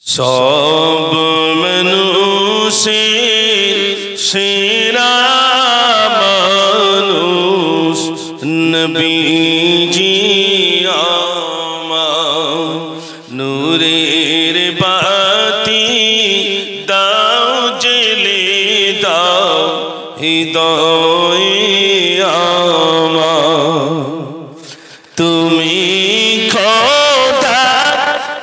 सब मनुष्य सेरा मानुष नबीजी नूरेर बाती दाओ जले दाओ हृदय आमा तुमी खोदा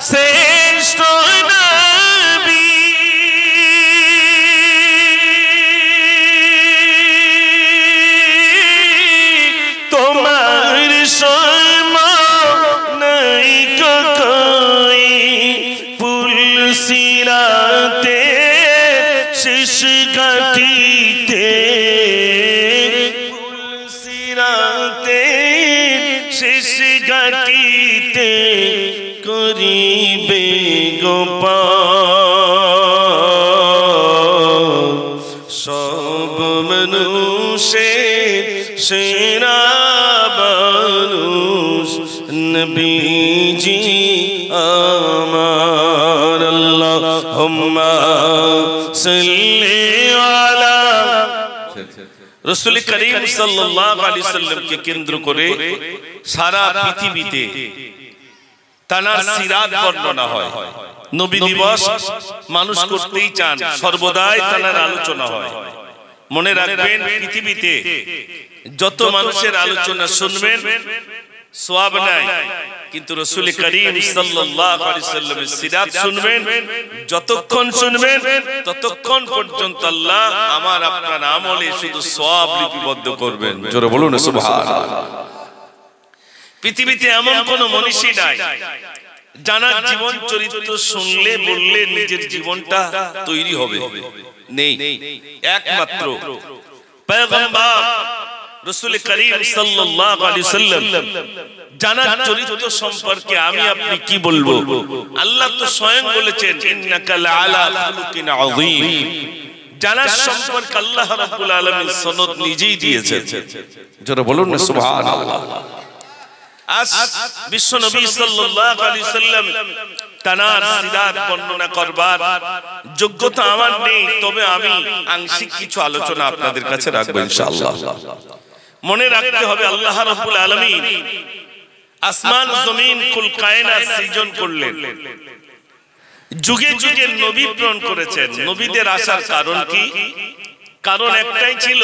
श्रेष्ठ नबी तुम्हार समान नहीं कोई पुल सिराते শেষ ঘাটিতে পুল সিরাতে শেষ ঘাটিতে করিবে গোপাল সব মানুষের সেরা মানুষ নবীজি আমার আল্লাহুম্মা সাল্লি আলা রাসূল করিম সাল্লাল্লাহু আলাইহি সাল্লামকে কেন্দ্র করে সারা পৃথিবীতে তানার সিরাত বর্ণনা হয়। নবী দিবস মানুষ করতেই চান, সর্বদাই তানার আলোচনা হয়। মনে রাখবেন, পৃথিবীতে যত মানুষের আলোচনা শুনবেন সওয়াব নাই, কিন্তু রাসূল করিম সাল্লাল্লাহু আলাইহি সাল্লামের সিরাত শুনবেন, যতক্ষণ শুনবেন ততক্ষণ পর্যন্ত আল্লাহ আমার আপনার আমলে শুধু সওয়াব লিপিবদ্ধ করবেন। জোরে বলুন সুবহানাল্লাহ। পৃথিবীতে এমন কোন মনীষী নাই জানার জীবন চরিত্র শুনলে বললে নিজের জীবনটা তৈরি হবে, নেই। একমাত্র পয়গম্বর রাসূল করিম সাল্লাল্লাহু আলাইহি সাল্লাম জানার চরিত্র সম্পর্কে আমি আপনি কি বলবো? আল্লাহ তো স্বয়ং বলেছেন ইন্নাকা লাআলা খুলুকিন আযীম। জানার সম্পর্কে আল্লাহ রাব্বুল আলামিন সনদ নিজেই দিয়েছেন। যারা বলুন না সুবহানাল্লাহ। আজ বিশ্ব নবী সাল্লাল্লাহু আলাইহি সাল্লাম তানার সিরাত বর্ণনা করবার যোগ্যতা আমার নেই, তবে আমি আংশিক কিছু আলোচনা আপনাদের কাছে রাখবো ইনশাআল্লাহ। মনে রাখতে হবে আল্লাহ রাব্বুল আলামিন আসমান জমিন কুল কায়নাত সৃজন করলেন, যুগে যুগে নবী প্রেরণ করেছেন। নবীদের আসার কারণ কি? কারণ একটাই ছিল,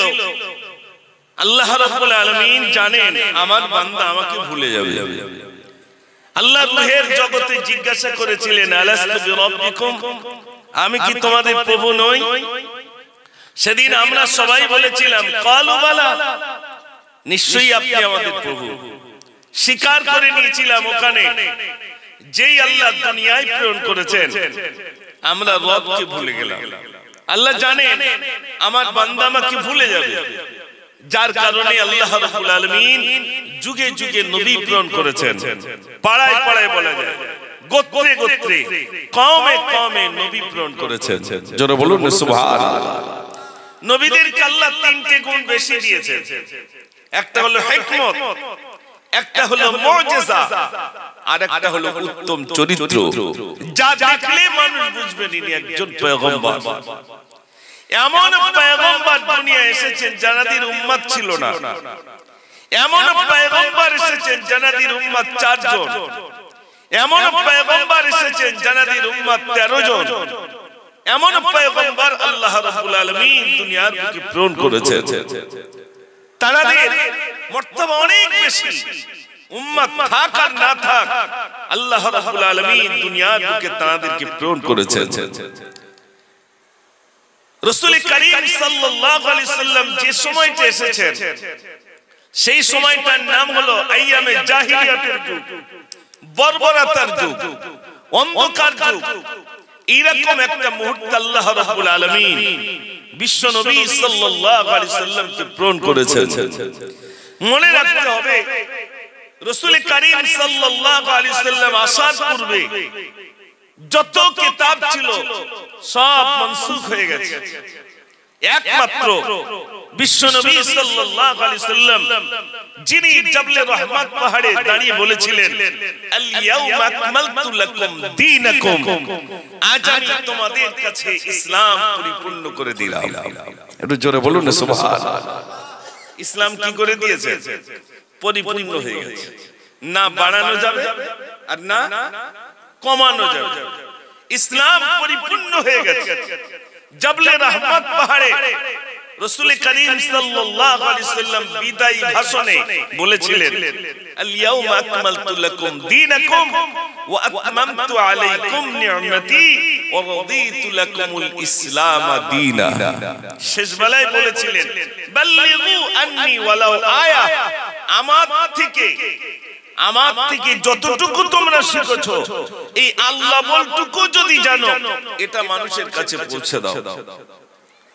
আল্লাহ রাব্বুল আলামিন জানেন আমার বান্দা আমাকে ভুলে যাবে। আল্লাহ রূহের জগতে জিজ্ঞাসা করেছিলেন আলাস্তু বিরাব্বিকুম, আমি কি তোমাদের প্রভু নই? সেদিন আমরা সবাই বলেছিলাম ক্বালু বালা, নিশ্চয়ই আপনি আমাদের প্রভু। স্বীকার করে নিয়েছিলাম ওখানে যেই আল্লাহ দুনিয়ায় প্রেরণ করেছেন আমরা রবকে ভুলে গেলাম। আল্লাহ জানেন আমার বান্দা আমাকে ভুলে যাবে, যার কারণে আল্লাহ রাব্বুল আলামিন যুগে যুগে নবী প্রেরণ করেছেন। পাড়ায় পাড়ায় বলা যায়, গোত্রে গোত্রে কওমে কওমে নবী প্রেরণ করেছেন। জোরে বলুন সুবহানাল্লাহ। নবীদেরকে আল্লাহ তিনটে গুণ বেশি দিয়েছেন। একটা হলো হিকমত, একটা হলো মুজিজা, আর একটা হলো উত্তম চরিত্র, যা দেখলে মানুষ বুঝবে ইনি একজন পয়গম্বর। এমন পয়গম্বর দুনিয়ায় এসেছেন জানাদির উম্মত ছিল না। এমন পয়গম্বর এসেছেন জানাদির উম্মত 4 জন। এমন পয়গম্বর এসেছেন জানাদির উম্মত 13 জন। এমন পয়গম্বর আল্লাহ রাব্বুল আলামিন দুনিয়ার বুকে প্রেরণ করেছেন। তাদের মর্তবা অনেক বেশি। উম্মত থাক আর না থাক, আল্লাহ রাব্বুল আলামিন দুনিয়ার বুকে তাদেরকে প্রেরণ করেছেন। রাসূল করিম সাল্লাল্লাহু আলাইহি সাল্লাম যে সময়টা এসেছেন সেই সময়টার নাম হলো আইয়ামে জাহিলিয়াতের যুগ, বর্বরতার যুগ, অন্ধকার যুগ। এরকম একটা মুহূর্তে আল্লাহ রাব্বুল আলামিন বিশ্ব নবী সাল্লাল্লাহু আলাইহি সাল্লামকে প্রেরণ করেছেন। মনে রাখতে হবে রাসূল করিম সাল্লাল্লাহু আলাইহি সাল্লাম আসার পূর্বে যত কিতাব ছিল সব মনসুখ হয়ে গেছে। একমাত্র বিশ্বনবী সাল্লাল্লাহু আলাইহি সাল্লাম যিনি জাবলে রহমত পাহাড়ে দাঁড়িয়ে বলেছিলেন আল ইয়াউমা আকমালতু লাকুম দীনাকুম, আজ আমি তোমাদের কাছে ইসলাম পরিপূর্ণ করে দিলাম। একটু জোরে বলুন না সুবহানাল্লাহ। ইসলাম কি করে দিয়েছে? পরিপূর্ণ হয়ে গেছে, না বাড়ানো যাবে আর না কমানো যাবে। ইসলাম পরিপূর্ণ হয়ে গেছে। জাবলে রহমত পাহাড়ে রাসূল করিম সাল্লাল্লাহু আলাইহি সাল্লাম বিদায়ী ভাষণে বলেছিলেন আল ইয়াউমা আকমালতু লাকুম দীনাকুম ওয়া আতমামতু আলাইকুম নি'মাতি ওয়া রাদিতু লাকুমুল ইসলাম দীনা। শেষ বেলায় বলেছিলেন বাল্লিগু আন্নী ওয়ালাউ আয়া, আমার থেকে যতটুকু তোমরা শিখেছো এই আল্লাহ বলটুকু যদি জানো এটা মানুষের কাছে পৌঁছে দাও।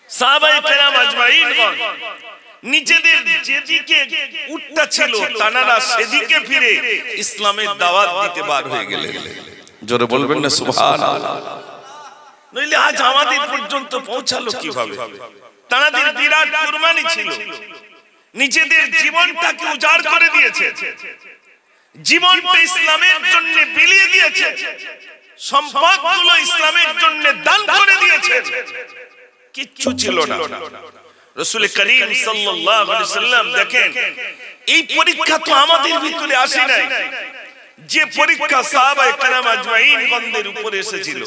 সাহাবায়ে কেরাম আজমাইনগণ নিজেদের যেদিকে উঠতা ছিল তানারা সেদিকে ফিরে ইসলামের দাওয়াত দিতে বার হয়ে গেলেন। জোরে বলবেন না সুবহানাল্লাহ। নইলে আজ আমাদের পর্যন্ত পৌঁছালো কিভাবে? তানাদের বিরাট কুরবানি ছিল, নিজেদের জীবনটাকে উজাড় করে দিয়েছে, জীবনটা ইসলামের জন্য বিলিয়ে দিয়েছে, সম্পদগুলো ইসলামের জন্য দান করে দিয়েছে, কিচ্ছু ছিল না। রাসূল করিম সাল্লাল্লাহু আলাইহি সাল্লাম দেখেন এই পরীক্ষা তো আমাদের ভিতরে আসে নাই, যে পরীক্ষা সাহাবায়ে কেরাম আজমাইনগণের উপরে এসেছিল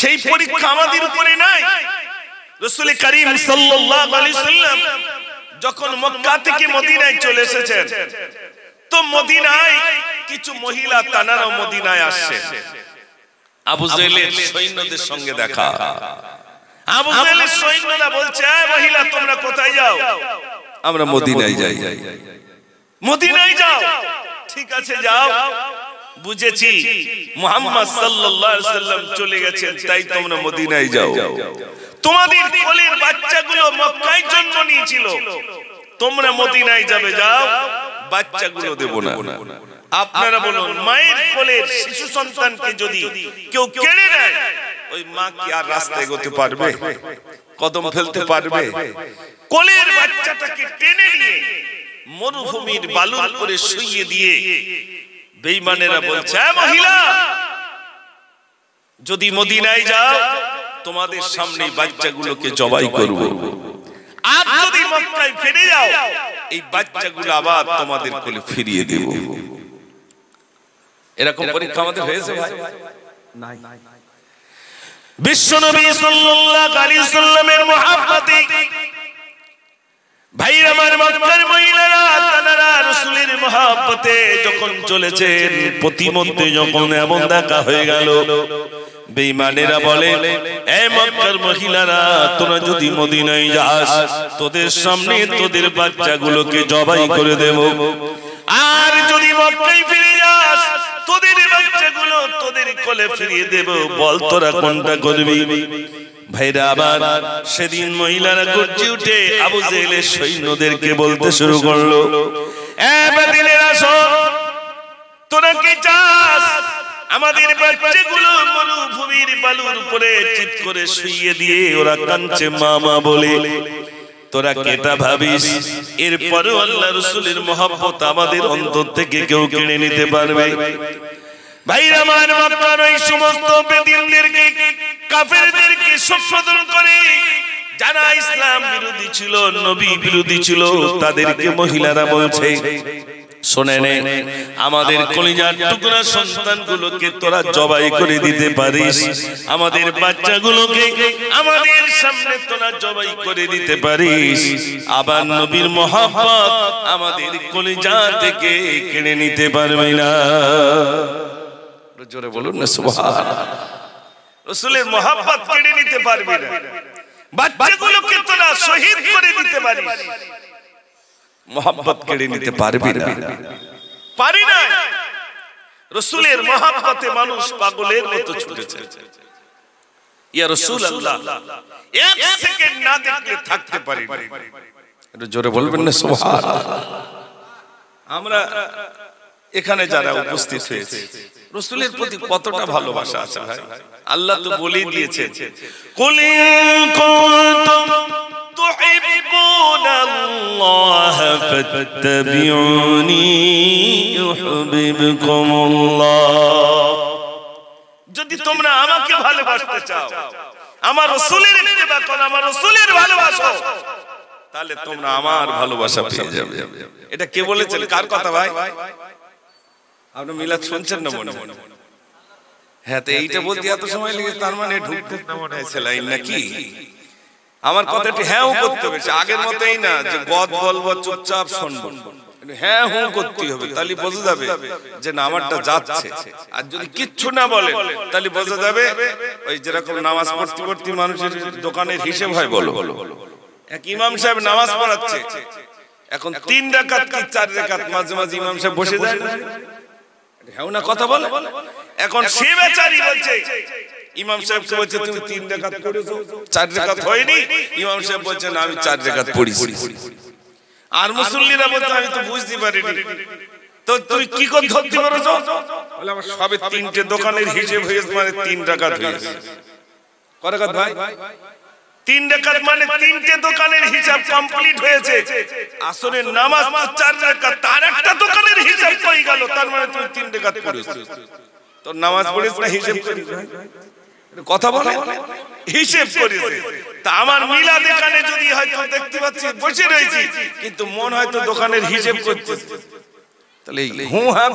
সেই পরীক্ষা আমাদের উপরে নাই। রাসূল করিম সাল্লাল্লাহু আলাইহি সাল্লাম যখন মক্কা থেকে মদিনায় চলে এসেছেন তো মদিনায় কিছু মহিলা তানারা মদিনায় আসছে। আবু জেহেলের সৈন্যদের সঙ্গে দেখা। আবু জেহেলের সৈন্যরা বলছে এই মহিলা তোমরা কোথায় যাও? আমরা মদিনায় যাই। মদিনায় যাও? ঠিক আছে যাও, বুঝেছি মুহাম্মদ সাল্লাল্লাহু আলাইহি সাল্লাম চলে গেছেন তাই তোমরা মদিনায় যাও। তোমাদের কোলের বাচ্চাগুলো মক্কায় জন্ম নিয়েছিল, তোমরা মদিনায় যাবে, যাও, বাচ্চাগুলো দেব না। আপনারা বলুন মায়ের কোলের শিশু সন্তানকে যদি কেউ কেড়ে নেয় ওই মা কি আর রাস্তায় এগোতে পারবে? কদম ফেলতে পারবে? কোলের বাচ্চাটাকে টেনে নিয়ে মরুভূমির বালুর উপরে শুইয়ে দিয়ে বেঈমানেরা বলছে মহিলা যদি মদিনায় যাও তোমাদের সামনে বাচ্চাগুলোকে জবাই করব, আর যদি মক্কায় ফিরে যাও এই বাচ্চাগুলো আবার তোমাদের কোলে ফিরিয়ে দেব। এরকম পরীক্ষা আমাদের হয়েছে ভাই? নাই। বিশ্বনবী সাল্লাল্লাহু আলাইহি সাল্লামের মুহাব্বতে ভাই আমার মক্কার মহিলারা তানারা রাসূলের মুহাব্বতে যখন চলেছেন প্রতিমধ্যে যখন এমন দেখা হয়ে গেল বেঈমানেরা বলে এই মক্কার মহিলারা তোরা যদি মদিনায় যাস তোদের সামনে তোদের বাচ্চাগুলোকে জবাই করে দেব, আর যদি মক্কায় ফিরে যাস তোদের বাচ্চাগুলো তোদের কোলে ফিরিয়ে দেব, বল তোরা কোনটা করবি? ভাইরা আবার সেদিন মহিলারা গর্জে উঠে আবু জেহেলের সৈন্যদেরকে বলতে শুরু করলো এ বাতিলেরা শোন, তোরা কি চাস আমাদের বাচ্চাগুলো মরুভূমির বালুর উপরে চিৎ করে শুইয়ে দিয়ে ওরা কাঁদছে মা মা বলে? তোরা কেটা ভাবিস এরপরেও আল্লাহ রাসূলের মহব্বত আমাদের অন্তর থেকে কেউ কেড়ে নিতে পারবে? ভাইরা আমার মক্কার ওই সমস্ত বেদিনদেরকে কাফেরদেরকে সম্বোধন করে যারা ইসলাম বিরোধী ছিল নবী বিরোধী ছিল তাদেরকে মহিলারা বলছে শোনেন আমাদের কলিজার টুকরা সন্তানগুলোকে তোরা জবাই করে দিতে পারিস, আমাদের বাচ্চাগুলোকে আমাদের সামনে তোরা জবাই করে দিতে পারিস, আবার নবীর মহব্বত আমাদের কলিজা থেকে কেড়ে নিতে পারবে না। জোরে বলুন না সুবহানাল্লাহ। রাসূলের মহব্বত কেড়ে নিতে পারবে না, বাচ্চাগুলোকে তোরা শহীদ করে দিতে পারিস, মহব্বত কেড়ে নিতে পারবি না। পারি না। রাসূলের মহব্বতে মানুষ পাগলের মতো ছুটেছে। ইয়া রাসূলুল্লাহ এক সেকেন্ড না দেখলে থাকতে পারি না। একটু জোরে বলবেন না সুবহানাল্লাহ। আমরা এখানে যারা উপস্থিত হয়েছে রাসূলের প্রতি কতটা ভালোবাসা আছে ভাই? আল্লাহ তো বলেই দিয়েছেন কুল ইন কুনতুম الله فاتبعوني يحببكم الله যদি তোমরা আমাকে ভালোবাসতে চাও আমার রাসূলের ইত্তেবা করো আমার রাসূলের ভালোবাসো তাহলে তোমরা আমার ভালোবাসা পেয়ে যাবে এটা কে বলেছেন কার কথা ভাই আপনারা মিলাদ শুনছেন না মনে মনে হ্যাঁ তো এইটা বলতে এত সময় লেগে তার মানে ঢুকতে না মনে হয় লাইন নাকি আমার কথাটি হ্যাঁ করতে হবে আগের মতই না যে গদ বলবো চুপচাপ শুনবো হ্যাঁ হুঁ করতে হবে তাহলে বোঝা যাবে যে না আমারটা যাচ্ছে আর যদি কিচ্ছু না বলে তাহলে বোঝা যাবে ওই যেরকম নামাজ পড়তে পড়তে মানুষের দোকানের হিসাব হয় বলো এক ইমাম সাহেব নামাজ পড়াচ্ছে এখন 3 রাকাত কি 4 রাকাত মাঝে মাঝে ইমাম সাহেব বসে যায় হ্যাঁ না কথা বলে এখন সে বেচারি বলছে ইমাম সাহেব বলছে তুমি 3 রাকাত পড়েছো 4 রাকাত হয়নি ইমাম সাহেব বলছে না আমি 4 রাকাত পড়েছি আর মুসল্লিরা বলতে আমি তো বুঝতে পারিনি তো তুই কি করে ধরতে পারছো বলে আমার সবে 3টে দোকানের হিসাব হয়েছে মানে 3 রাকাত হয়েছে কয় রাকাত ভাই 3 রাকাত মানে 3টে দোকানের হিসাব কমপ্লিট হয়েছে আসরের নামাজ 4 রাকাত তার একটা দোকানের হিসাব কই গেল তার মানে তুই 3 রাকাত পড়েছিস তোর নামাজ পড়িস না হিসাব করিস কথা বলে হিসাব করেছে তা আমার মিলাদ এখানে যদি হয়তো দেখতে পাচ্ছি বসে রয়েছি কিন্তু মন হয়তো দোকানের হিসাব করছে তাহলে হুঁ হ্যাঁ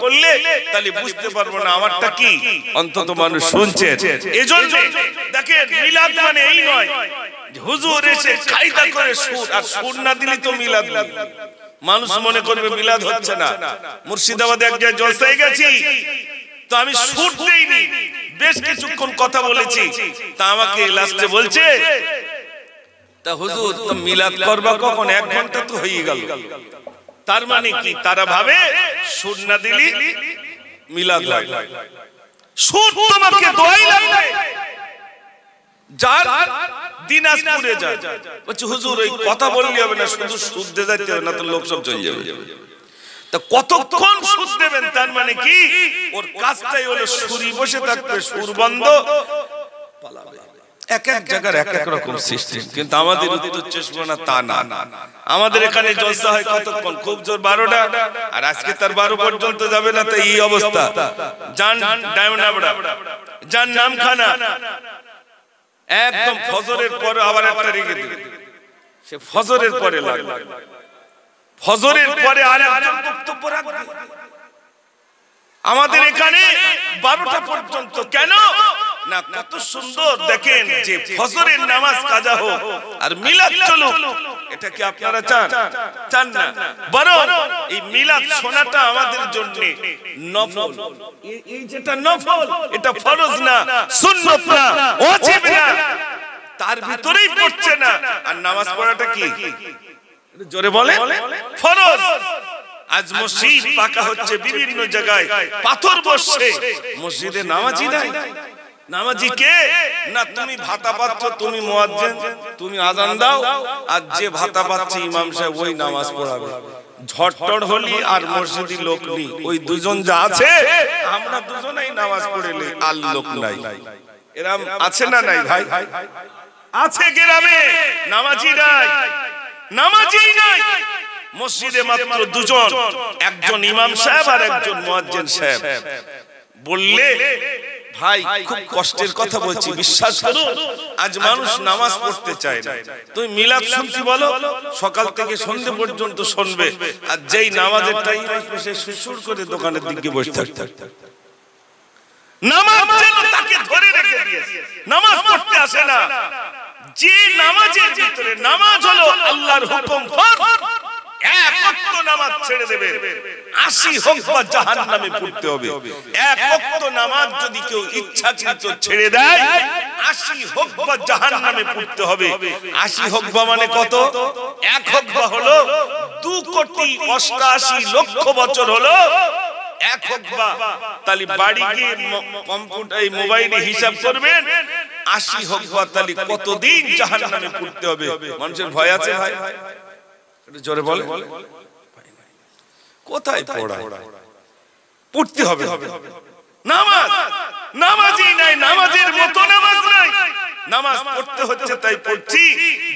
করলে তাহলে বুঝতে পারবো না আমারটা কি অন্তত মানুষ শুনছে এজন্য দেখেন মিলাদ মানে এই নয় যে হুজুর এসে কায়দা করে সুর আর সুর না দিলে তো মিলাদ না মানুষ মনে করবে মিলাদ হচ্ছে না মুর্শিদাবাদে এক জায়গায় জলসায় গেছি তো আমি সুর দেইনি বেশ কিছুক্ষণ কথা বলেছি তা আমাকে লাস্টে বলছে তা হুজুর তো মিলাদ করবা কখন 1 ঘন্টা তো হয়ে গেল তার মানে কি তারা ভাবে সুর না দিলি মিলাদ হয় সুর তোমাকে দোয়াই লাগবে যার দিনাজপুরে যায় বলছে হুজুর ওই কথা বললি হবে না শুধু সুর দিতে যাইতে হবে না তো লোক সব চলে যাবে তা কতক্ষণ সুর দেবেন তার মানে কি ওর কাজটাই হলো সুরি বসে থাকবে সুর বন্ধ পালাবে এক এক জায়গার এক এক রকম সিস্টেম কিন্তু আমাদের উত্তর চশমা না তা না আমাদের এখানে জলসা হয় কতক্ষণ খুব জোর 12টা আর আজকে তার 12 পর্যন্ত যাবে না তাই এই অবস্থা জান ডায়মন্ডাবড়া জান নামখানা একদম ফজরের পরে আবার একটা রেখে দিবে সে ফজরের পরে লাগবে ফজরের পরে আরেকজন বক্তব্য রাখবে আমাদের এখানে 12টা পর্যন্ত কেন না কত সুন্দর দেখেন যে ফজরের নামাজ কাজা হোক আর মিলাদ চলুক এটা কি আপনারা চান না বরং এই মিলাদ শোনাটা আমাদের জন্য নফল এই যেটা নফল এটা ফরজ না সুন্নাত না ওয়াজিব না তার ভিতরেই পড়ছে না আর নামাজ পড়াটা কি জোরে বলে ফরজ আজ মসজিদ পাকা হচ্ছে বিভিন্ন জায়গায় পাথর বসছে মসজিদে নামাজি নাই নামাজি কে না তুমি ভাতা পাচ্ছ তুমি মুয়াজ্জিন তুমি আযান দাও আর যে ভাতা পাচ্ছে ইমাম সাহেব ওই নামাজ পড়াবে ঝটটড় হলি আর মসজিদি লোক নেই ওই দুজন যা আছে আমরা দুজনেই নামাজ পড়েলে আর লোক নাই এরকম আছে না নাই ভাই আছে গ্রামে নামাজি নাই মসজিদে মাত্র দুজন একজন ইমাম সাহেব আর একজন মুয়াজ্জিন সাহেব বললে ভাই খুব কষ্টের কথা বলছি বিশ্বাস করুন আজ মানুষ নামাজ পড়তে চায় না তুমি মিলাদ শুনতে বলো সকাল থেকে সন্ধ্যা পর্যন্ত শুনবে আর যেই নামাজের টাইম আসবে সে সুসুর করে দোকানের দিকে বসে থাকতে নামাজ যেন তাকে ধরে রেখে দিয়েছে নামাজ পড়তে আসে না যে নামাজের ভিতরে নামাজ হলো আল্লাহর হুকুম ফরজ এক ওয়াক্ত নামাজ ছেড়ে দেবে 80 হোক বা জাহান্নামে পড়তে হবে এক ওয়াক্ত নামাজ যদি কেউ ইচ্ছাকৃত ছেড়ে দেয় 80 হোক বা জাহান্নামে পড়তে হবে 80 হোক বা মানে কত এক হোক বা হলো 2,88,00,000 বছর হলো এক হোক বা তাহলে বাড়ি গিয়ে কম্পিউটার এই মোবাইলে হিসাব করবেন 80 হোক বা তাহলে কতদিন জাহান্নামে পড়তে হবে মানুষের ভয় আছে ভাই জোরে বলে কোথায় পড়ায় পড়তে হবে নামাজ নামাজই নাই নামাজের মতো নামাজ নাই নামাজ পড়তে হচ্ছে তাই পড়ছি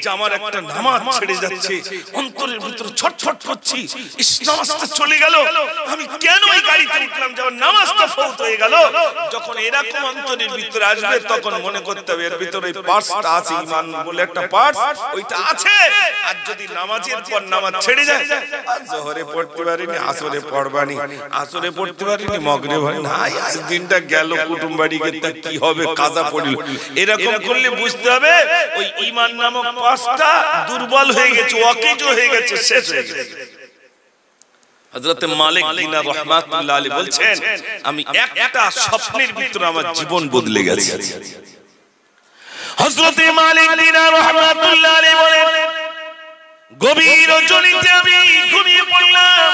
যে আমার একটা নামাজ ছেড়ে যাচ্ছে, অন্তরের ভিতর ছটফট করছি, ইস নামাজটা চলে গেল, আমি কেন এই গাড়িতে উঠলাম যে আমার নামাজটা ফৌত হয়ে গেল। যখন এরকম অন্তরের ভিতরে আসবে তখন মনে করতে হবে এর ভিতরে এই পার্টসটা আছে, ঈমান বলে একটা পার্টস ওইটা আছে। আর যদি নামাজের পর নামাজ ছেড়ে যায়, জোহরে পড়তে পারিনি, আসরে পড়বানি, আসরে পড়তে পারিনি, মাগরিবে হয় না, আজ দিনটা গেল, কুটুম বাড়ি গেতে কি হবে, কাজা পড়ল। এরকম করলে বুঝতে হবে ওই ঈমান নামক পার্টসটা দুর্বল হয়ে গেছে, অকেজ হয়ে গেছে, শেষ হয়ে গেছে। হযরত মালিক দিনার রাহমাতুল্লাহ আলাইহি বলছেন, আমি একটা স্বপ্নের ভিতরে আমার জীবন বদলে গেছে। হযরত মালিক দিনার রাহমাতুল্লাহ আলাইহি বলেন, গভীর রজনীতে আমি ঘুমিয়ে পড়লাম,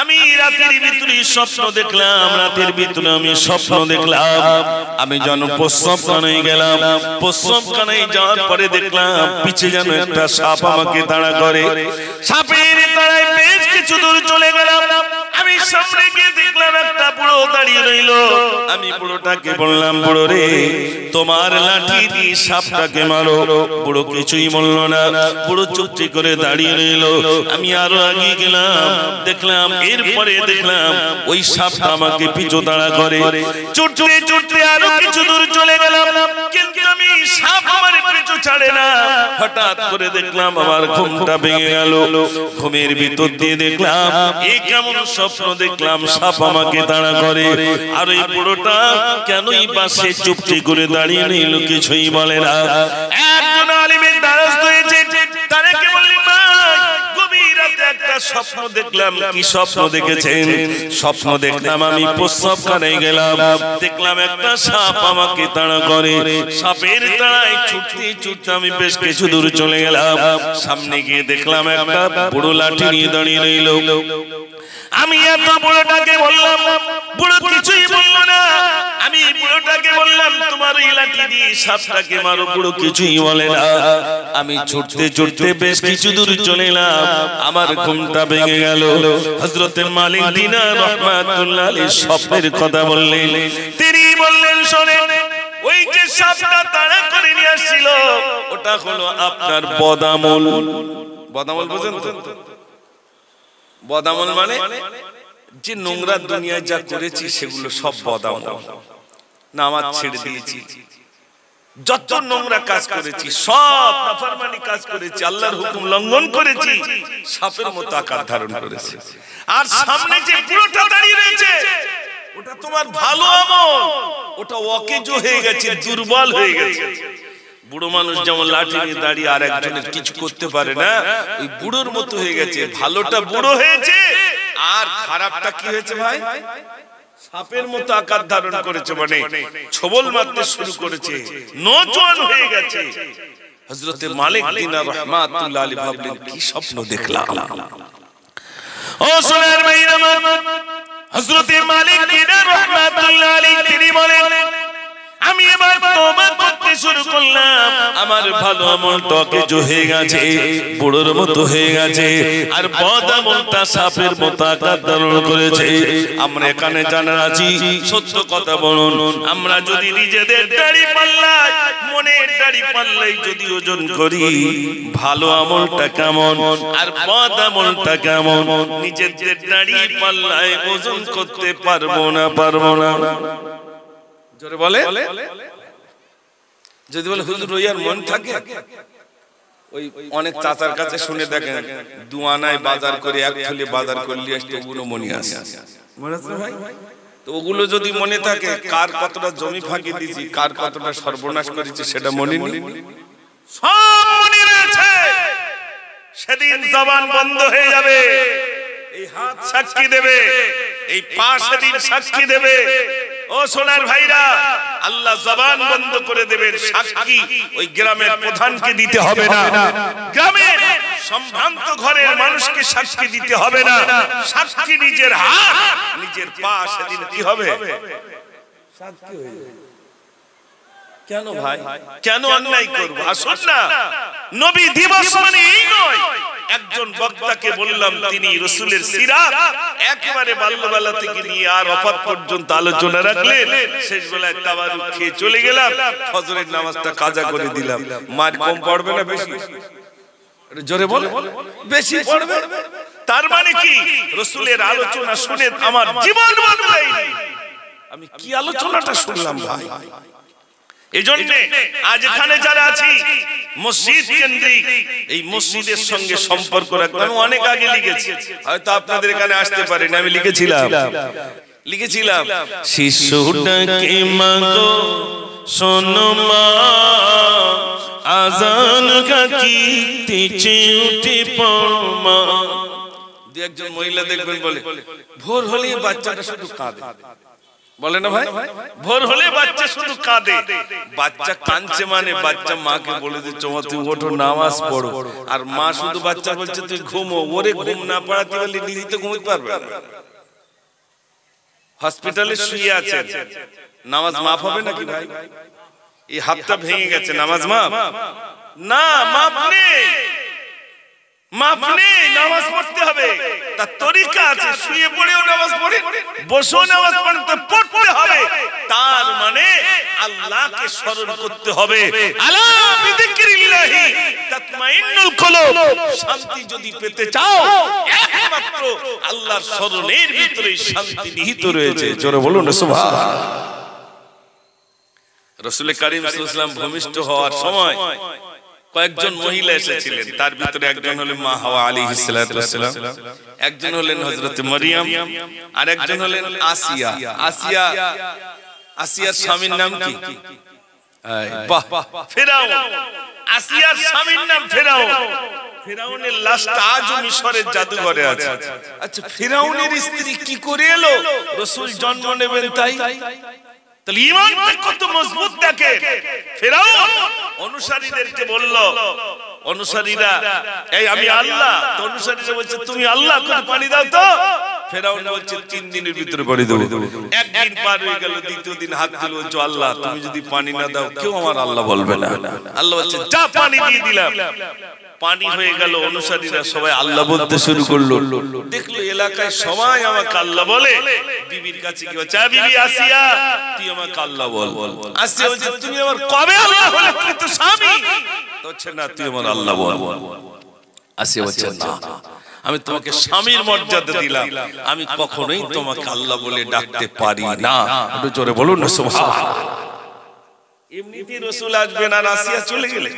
আমি রাতের ভিতরে স্বপ্ন দেখলাম, রাতের ভিতরে আমি স্বপ্ন দেখলাম আমি যেন প্রস্রাবখানায় গেলাম, প্রস্রাবখানায় যাওয়ার পরে দেখলাম পিছে যেন একটা সাপ আমাকে তাড়া করে, সাপের তাড়ায় বেশ কিছু দূর চলে গেলাম, আমি সামনে গিয়ে দেখলাম একটা বুড়ো দাঁড়িয়ে রইল। আমি বুড়োটাকে বললাম, বুড়ো রে তোমার লাঠি দিয়ে সাপটাকে মারো। বুড়ো কিছুই বলল না, বুড়ো চুপটি করে দাঁড়িয়ে রইল। আমি আরো আগে গেলাম, দেখলাম এরপরে দেখলাম ওই সাপটা আমাকে পিছু তাড়া করে, ছুটতে ছুটতে আরো কিছু দূর চলে গেলাম, কিন্তু আমি সাপ আমার পিছু ছাড়ে না। হঠাৎ করে দেখলাম আমার ঘুমটা ভেঙে গেল, ঘুমের ভিতর দিয়ে দেখলাম এই কেমন স্বপ্ন দেখলাম, সাপ আমাকে তাড়া করে। আর এই বুড়োটা কেনই বা সে চুপটি করে দাঁড়িয়ে রইল, কিছুই বলে না। একজন আলিমের দ্বারস্থ হয়েছে, তাকে বললেন, ভাই গভীর রাতে একটা স্বপ্ন দেখলাম। কি স্বপ্ন দেখেছেন? স্বপ্ন দেখলাম আমি প্রস্রাবখানায় গেলাম, দেখলাম একটা সাপ আমাকে তাড়া করে, সাপের তাড়ায় ছুটতে ছুটতে আমি বেশ কিছু দূর চলে গেলাম, সামনে গিয়ে দেখলাম একটা বুড়ো লাঠি নিয়ে দাঁড়িয়ে রইল। আমি এত বুড়োটাকে বললাম, বুড়ো কিছুই বলল না। আমি বুড়োটাকে বললাম, তোমার এই লাঠি দিয়ে সাপটাকে মারো। বুড়ো কিছুই বলে না। আমি ছুটতে ছুটতে বেশ কিছু দূর চলে এলাম, আমার ঘুমটা ভেঙে গেল। হযরত মালিক দিনার রাহমাতুল্লাহ আলাইহি স্বপ্নের কথা বললেন, তিনি বললেন, শোনেন ওই যে সাপটা তাড়া করে নিয়ে আসছিল ওটা হলো আপনার বদামল। বদামল বুঝেন তো? বদামল মানে যে নোংরা দুনিয়ায় যা করেছি সেগুলো সব বদামল। নামাজ ছেড়ে দিয়েছি, যত নোংরা কাজ করেছি, সব নাফরমানি কাজ করেছি, আল্লাহর হুকুম লঙ্ঘন করেছি, সাপের মতো আকার ধারণ করেছে। আর সামনে যে পুরোটা দাঁড়িয়ে রয়েছে ওটা তোমার ভালো আমল, ওটা অকেজো হয়ে গেছে, দুর্বল হয়ে গেছে। বুড়ো মানুষ যেমন লাঠি নিয়ে দাঁড়িয়ে আর একজনের কিছু করতে পারে না, ওই বুড়োর মতো হয়ে গেছে। ভালোটা বুড়ো হয়েছে আর খারাপটা কি হয়েছে ভাই? সাপের মতো আকার ধারণ করেছে, মানে ছবল মারতে শুরু করেছে, নজওয়ান হয়ে গেছে। হযরত মালিক দিনার রাহমাতুল্লাহ আলাইহি ভাবলেন, কি স্বপ্ন দেখলাম। ও সোনার ভাইরা আমার, হযরত মালিক দিনার রাহমাতুল্লাহ আলাইহি তিনি বলেন, আমি এবার তওবা করতে শুরু করলাম, আমার ভালো আমলটা অকেজো হয়ে গেছে, বুড়োর মতো হয়ে গেছে, আর বদ আমলটা সাপের মতো আকার ধারণ করেছে। আমরা এখানে জানা আছি, সত্য কথা বলুন, আমরা যদি নিজেদের দাড়ি পাল্লাই, মনের দাড়ি পাল্লাই যদি ওজন করি, ভালো আমলটা কেমন আর বদ আমলটা কেমন, নিজেদের দাড়ি পাল্লাই ওজন করতে পারবো না, পারবো না। জোরে বলে, যদি বলে হুজুর ওই আর মন থাকে, ওই অনেক চাচার কাছে শুনে দেখেন, দুয়ানায় বাজার করে এক থলি বাজার করলে আসতে ওগুলো মনে আসে, ভাই। তো ওগুলো যদি মনে থাকে, কার কতটা জমি ফাঁকি দিয়েছি, কার কতটা সর্বনাশ করেছি সেটা মনে নেই, সব মনে রয়েছে। সেদিন জবান বন্ধ হয়ে যাবে, এই হাত সাক্ষী দেবে, এই পা সেদিন সাক্ষী দেবে। ও সোনার ভাইরা, আল্লাহ জবান বন্ধ করে দেবেন, সাক্ষী ওই গ্রামের প্রধানকে দিতে হবে না, গ্রামের সম্ভ্রান্ত ঘরের মানুষকে সাক্ষী দিতে হবে না, সাক্ষী নিজের হাত নিজের পা সেদিন কি হবে? সাক্ষী হয়ে যাবে। কেন ভাই, কেন অন্যায় করব? আসুন না, নবী দিবস মানে এই নয় একজন বক্তাকে বললাম তিনি রাসূলের সিরাত একেবারে বাল্যবেলা থেকে নিয়ে আর ওফাত পর্যন্ত আলোচনা রাখলেন। শেষ বেলায় তাবারুক খেয়ে চলে গেলাম, ফজরের নামাজটা কাজা করে দিলাম। মার কম পড়বে না বেশি? জোরে বল, বেশি পড়বে। তার মানে কি রাসূলের আলোচনা শুনে আমার জীবন বদলায়নি। আমি কি আলোচনাটা শুনলাম ভাই। এজন্য আজ এখানে যারা আছি মসজিদ কেন্দ্রিক, এই মসজিদের সঙ্গে সম্পর্ক রাখতে আমি অনেক আগে লিখেছি, হয়তো আপনাদের এখানে আসতে পারেন। আমি লিখেছিলাম শিশুটাকে মাগো শোনো মা, আজান কাকিতেছে উঠে পড়ো মা। দু একজন মহিলা দেখবেন বলে ভোর হলে বাচ্চাটা শুধু কাঁদে, বলে না ভাই? ভোর হলে বাচ্চা শুধু কাঁদে। বাচ্চা কাঁদছে মানে বাচ্চা মাকে বলে দিচ্ছে তুই ওঠো নামাজ পড়ো, আর মা শুধু বাচ্চা বলছে তুই ঘুমো। ওরে ঘুম না পড়াতে পারলে নিজে তো ঘুমোতে পারবে না। হসপিটালে শুয়ে আছেন, নামাজ মাফ হবে নাকি ভাই? এই হাতটা ভেঙে গেছে, নামাজ মাফ না? মাফ নেই, মাফ নেই। নামাজ পড়তে হবে, তার তরিকা আছে। শুয়ে পড়েও নামাজ পড়ে, বসেও নামাজ পড়ে, তো পড়তে হবে। তার মানে আল্লাহকে স্মরণ করতে হবে। আলা বিযিকরিল্লাহি তাতমাইন্নুল কুলুব। শান্তি যদি পেতে চাও একমাত্র আল্লাহর স্মরণের ভিতরেই শান্তি নিহিত রয়েছে। জোরে বলুন সুবহানাল্লাহ। রাসূল কারীম সাল্লাল্লাহু আলাইহি ওয়াসাল্লাম ভূমিষ্ঠ হওয়ার সময় কয়েকজন মহিলা এসেছিলেন। তার ভিতরে একজন হলেন মা হাওয়া আলাইহিস সালাতু ওয়াস সালাম, একজন হলেন হযরত মারইয়াম, আর একজন হলেন আসিয়া। আসিয়ার স্বামীর নাম কি? বাহ, ফেরাউন। আসিয়ার স্বামীর নাম ফেরাউন। ফেরাউনের লাশটা আজও মিশরের জাদুঘরে আছে। আচ্ছা, ফেরাউনের স্ত্রী কি করে এলো রাসূল জন্ম নেবেন তাই? তাহলে ঈমানটা কত মজবুত দেখে। ফেরাউন অনুসারীদেরকে বলল, অনুসারীরা এই আমি আল্লাহ, তো অনুসারীরা বলছে তুমি আল্লাহ, কোন পানি দাও তো। ফেরাউন বলছে 3 দিনের ভিতরে পানি দেব। একদিন পার হয়ে গেল, দ্বিতীয় দিন হাত দিল, বলছে আল্লাহ তুমি যদি পানি না দাও কেউ আমার আল্লাহ বলবে না। আল্লাহ বলছে যা, পানি দিয়ে দিলাম। পানি হয়ে গেল, অনুসারীরা সবাই আল্লাহ বলতে শুরু করলো। দেখলো এলাকায় সবাই আমাকে আল্লাহ বলে। বিবির কাছে কি বলছে, বিবি আসিয়া তুই আমাকে আল্লাহ বল। আসিয়া বলছে তুমি আমার কবে আল্লাহ বলে? তুই তো স্বামী। বলছে না তুই আমার আল্লাহ বল। আসিয়া বলছে না, আমি তোমাকে স্বামীর মর্যাদা দিলাম, আমি কখনোই তোমাকে আল্লাহ বলে ডাকতে পারি না। একটু জোরে বলুন না সুবহানাল্লাহ। এমনিতেই রাসূল আসবেন আর আসিয়া চলে গেলেন।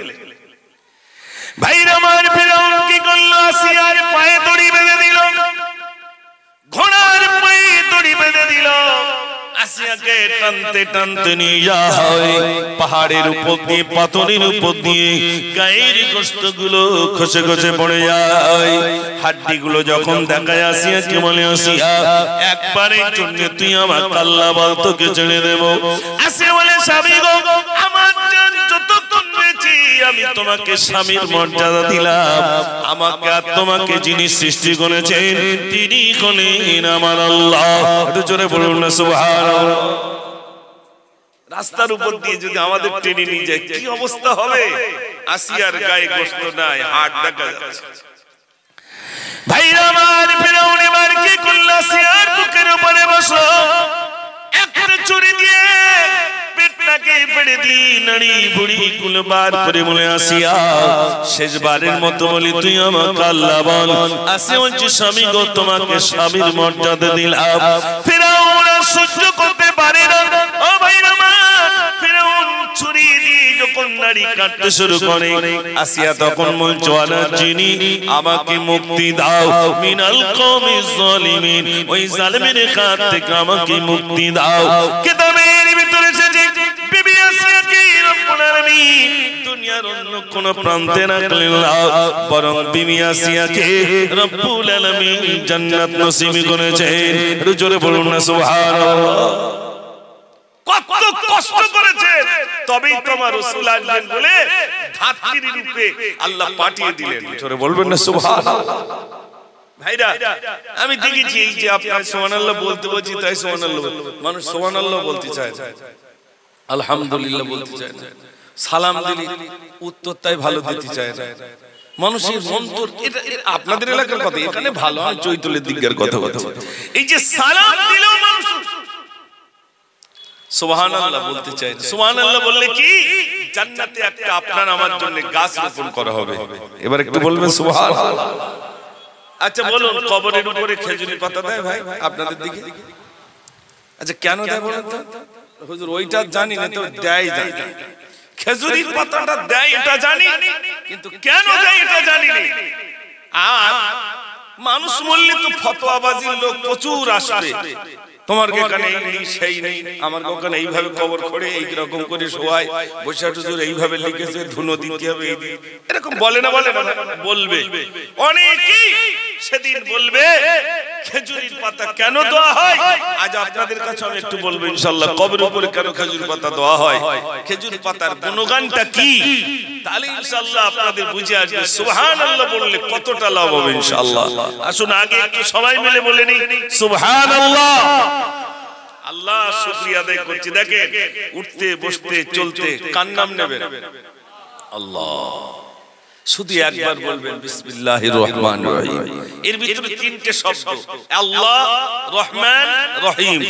ভাইরা আমার, ফেরাউন কি করলো? আসিয়ার পায়ে দড়ি বেঁধে দিল, ঘোড়ার পায়ে দড়ি বেঁধে দিল। আসিয়াকে টানতে টানতে নিয়ে যাওয়া হয় পাহাড়ের উপর দিয়ে, পাথরের উপর দিয়ে। গায়ের গোশতগুলো খসে খসে পড়ে যায়। হাড্ডিগুলো যখন দেখায় আসিয়াকে বলে, আসিয়া একবারের জন্য তুই আমার আল্লাহ বল, তোকে ছেড়ে দেব। আসিয়া বলে, স্বামী গো, আমার জান যতক্ষণ বেঁচে আমি তোমাকে স্বামীর মর্যাদা দিলাম। আমাকে আর তোমাকে যিনি সৃষ্টি করেছেন তিনি হলেন আমার আল্লাহ। একটু জোরে বলুন না সুবহানাল্লাহ। রাস্তার উপর দিয়ে যদি আমাদের টেনে নিয়ে যায় কি অবস্থা হবে? আসিয়ার গায়ে গোশত নাই, হাড় দেখা যাচ্ছে। ভাইরা আমার, ফেরাউন এবার কি করলো? আসিয়ার বুকের উপরে বসলো, একটা ছুরি দিয়ে পেটটাকে পেড়ে দিয়ে নাড়ি বুড়ি গুলো বার করে বলে, আসিয়া শেষবারের মতো বলি তুই আমাকে আল্লাহ বল। আসিয়া বলছে, স্বামী গো, তোমাকে স্বামীর মর্যাদা দিলাম। ফেরাউন সহ্য করতে পারে না। ও ভাইরা আমার, ফেরাউন ছুরি দিয়ে যখন নাড়ি কাটতে শুরু করে, আসিয়া তখন বলছে, আলা যিনি আমাকে মুক্তি দাও মিনাল কওমিজ জালিমিন, ওই জালিমের হাত থেকে আমাকে মুক্তি দাও। কিতাবের ভিতরে এসেছে বিবি আসিয়াকে রব্বুল আলামিন দুনিয়ার অন্য কোন প্রান্তে রাখলেন না, বরং বিবি আসিয়াকে রব্বুল আলামিন জান্নাত নসিব করেছেন। জোরে বলুন না সুবহানাল্লাহ। কত কষ্ট করেছেন, তবেই তোমার রাসূল আসবেন বলে ধাত্রীর রূপে আল্লাহ পাঠিয়ে দিলেন। জোরে বলবেন না সুবহানাল্লাহ। ভাইরা, আমি দেখেছি এই যে আপনারা সুবহানাল্লাহ বলতে বলছি তাই সুবহানাল্লাহ, মানুষ সুবহানাল্লাহ বলতে চায়, আলহামদুলিল্লাহ বলতে চায় না। সালাম দিলি উত্তর তাই ভালো দিতে চায় না। মানুষের মন্তর, এটা আপনাদের এলাকার কথা, এখানে ভালো হয় চৈতলের দিকের কথা বলছে। এই যে সালাম দিলেও মানুষ সুবহানাল্লাহ বলতে চায় না। সুবহানাল্লাহ বললে কি জান্নাতে একটা আপনার আমার জন্য গাছ রোপণ করা হবে। এবার একটু বলবেন সুবহানাল্লাহ। আচ্ছা বলুন, কবরের উপরে খেজুরের পাতা দেয় ভাই আপনাদের দিকে? আচ্ছা কেন দেয় বলেন তো? হুজুর ওইটা জানি না, তো দেয় জানি। খেজুরের পাতাটা দেয় এটা জানি, কিন্তু কেন দেয় এটা জানি না। আর মানুষ বললে তো ফতোয়াবাজির লোক প্রচুর আসবে, তোমার এখানে এই নেই সেই নেই, আমার ওখানে এইভাবে কবর করে এই রকম করে শোয়ায়, বৈশাখ হুজুর এইভাবে লিখেছে, ধুনো দিতে হবে, এরকম বলে না? বলে না? বলবে অনেকেই। সেদিন বলবে খেজুরের পাতা কেন দেওয়া হয়। আজ আপনাদের কাছে আমি একটু বলবো ইনশাআল্লাহ, কবরের উপরে কেন খেজুর পাতা দেওয়া হয়, খেজুর পাতার গুণগানটা কি, তাহলে ইনশাআল্লাহ আপনাদের বুঝে আসবে সুবহানাল্লাহ বললে কতটা লাভ হবে ইনশাআল্লাহ। আসুন আগে একটু সবাই মিলে বলে নিই সুবহানাল্লাহ। আল্লাহ শুকরিয়া আদায় করছি। দেখেন উঠতে বসতে চলতে কার নাম নেবেন? আল্লাহ। শুধু একবার বলবেন বিসমিল্লাহির রহমানির রহিম। এর ভিতরে তিনটে শব্দ, আল্লাহ, রহমান, রহিম।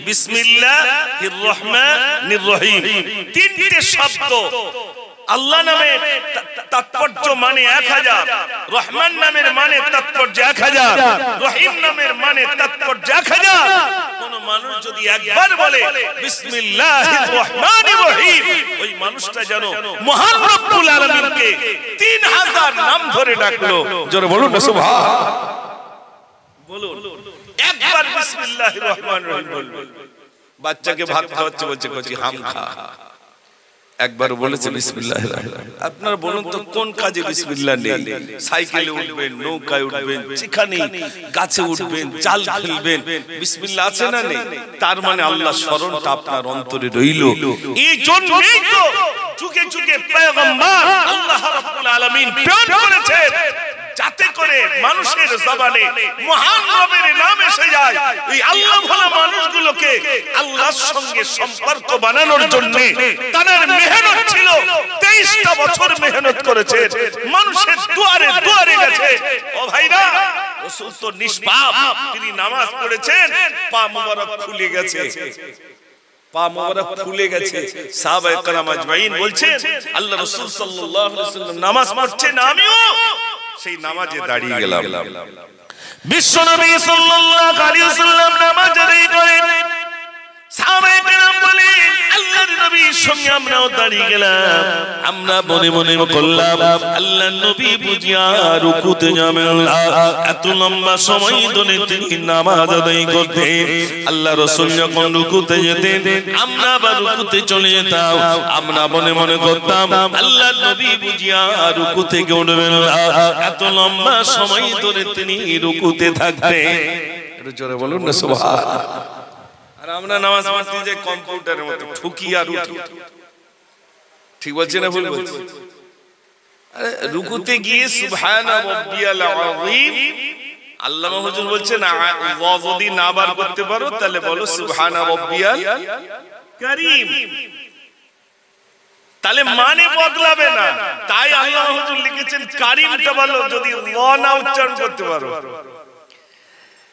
বিসমিল্লাহির রহমানির রহিম, তিনটে শব্দ। আল্লাহ নামে তাৎপর্য মানে 1000, রহমান নামের মানে তাৎপর্য 1000, রহিম নামের মানে তাৎপর্য 1000। কোন মানুষ যদি একবার বলে বিসমিল্লাহির রহমানির রহিম, ওই মানুষটা যেন মহান রব্বুল আলামিনকে 3000 নাম ধরে ডাকলো। জোরে বলুন না সুবহানাল্লাহ। বলুন একবার বিসমিল্লাহির রহমানির রহিম বলবেন। বাচ্চাকে ভাত খাওয়াচ্ছে, বলছে কচি হাম খা, একবার বলেছে বিসমিল্লাহির রহমানির। আপনারা বলুন তো কোন কাজে বিসমিল্লাহ নেই? সাইকেলে উঠবেন, নৌকায় উঠবেন, যেখানে গাছে উঠবেন, জাল ফেলবেন, বিসমিল্লাহ আছে না নেই? তার মানে আল্লাহ স্মরণটা আপনার অন্তরে রইল। এই জন্যই তো যুগে যুগে পয়গম্বর আল্লাহ রাব্বুল আলামিন প্রেরণ করেছেন, যাতে করে মানুষের জবানে মহান রবের নাম এসে যায়। এই আল্লাহ ভোলা মানুষগুলোকে আল্লাহর সঙ্গে সম্পর্ক বানানোর জন্য তাদের মেহনত ছিল। 23টা বছর মেহনত করেছে, মানুষের দুয়ারে দুয়ারে গেছে। ও ভাইরা, রাসূল তো নিষ্পাপ, তিনি নামাজ পড়েছেন, পা মোবারক ফুলে গেছে, পা মোবারক ফুলে গেছে। সাহাবায়ে কেরাম আজমাইন বলছেন আল্লাহ রাসূল সাল্লাল্লাহু আলাইহি ওয়াসাল্লাম নামাজ পড়ছেন, আমিও সেই নামাজে দাঁড়িয়ে গেলাম। বিশ্বনবী সাল্লাল্লাহু আলাইহি ওয়াসাল্লাম নামাজ আদায় করেন, সাহাবায়ে কেরাম বলেন আল্লাহর নবীর সঙ্গে আমরাও দাঁড়িয়ে গেলাম। আমরা মনে মনে করলাম আল্লাহর নবী বুঝিয়া রুকুতে যাবেন না, এত লম্বা সময় ধরে তিনি নামাজ আদায় করতেন। আল্লাহ রাসূল যখন রুকুতে যেতেন, আমরা আবার রুকুতে চলে যেতাম। আমরা মনে মনে করতাম আল্লাহর নবী বুঝিয়া রুকু থেকে উঠবেন না, এত লম্বা সময় ধরে তিনি রুকুতে থাকতেন। একটু জোরে বলুন না সুবহানাল্লাহ। আর আমরা নামাজ পড়তে যে কম্পিউটারের মতো ঠুকি আর উঠি, ঠিক বলছি না ভুল বলছি? আরে রুকুতে গিয়ে সুবহানা রাব্বিয়াল আযীম, আল্লামা হুজুর বলছেন ওয়া যদি না বার করতে পারো তাহলে বলো সুবহানা রাব্বিয়াল কারীম, তাহলে মানে বদলাবে না। তাই আল্লামা হুজুর লিখেছেন কারীমটা বলো যদি ওয়া না উচ্চারণ করতে পারো।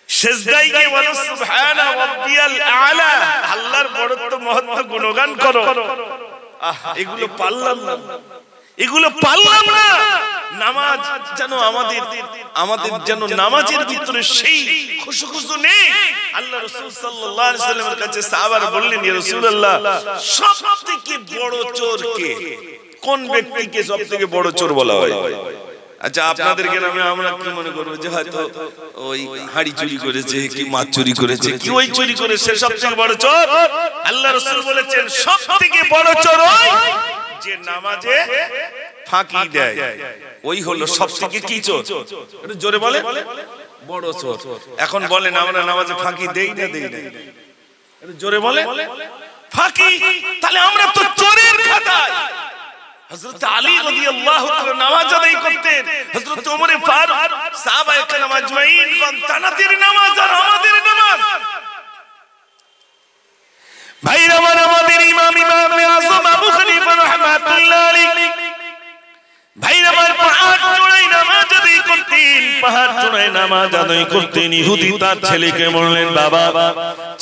সেজদায় গিয়ে বলো সুবহানা রাব্বিয়াল আলা, আল্লাহর বড়ত্ব মহত্ব গুণগান করো। এগুলো পারলাম না, এগুলো পারলাম না। নামাজ যেন আমাদের যেন নামাজের ভিতরে সেই খুশু নেই। আল্লাহ রাসূল সাল্লাল্লাহু আলাইহি ওয়াসাল্লামের কাছে সাহাবারা বললেন, ইয়া রাসূলুল্লাহ, সবথেকে বড় চোর কে? কোন ব্যক্তিকে সবথেকে বড় চোর বলা হয়? আচ্ছা আপনাদের গ্রামে আমরা কি মনে করবো যে হয়তো ওই হাড়ি চুরি করেছে, কি মাছ চুরি করেছে, কি ওই চুরি করেছে, সবথেকে বড় চোর? আল্লাহ রাসূল বলেছেন সবথেকে বড় চোর ওই যে নামাজে ফাঁকি দেয়, ওই হলো সবথেকে কি চোর? একটু জোরে বলে বড় চোর। এখন বলেন আমরা নামাজে ফাঁকি দেই না দেই না? একটু জোরে বলে ফাঁকি। তাহলে আমরা তো চোরের খাতায়। হযরত আলী রাদিয়াল্লাহু তাআলা নামাজ আদায় করতেন, হযরত ওমর ফারুক, সাহাবায়ে কেরাম আজমাইন কোন তানাতের নামাজ আর আমাদের নামাজ। ভাইরা আমার, আমাদের ইমাম আযম আবু হানিফা রাহমাতুল্লাহ আলাইহি, ভাইরা আমার পাঁচ জোড়াই নামাজ আদায় করতেন। ইহুদি তার ছেলেকে বললেন, বাবা,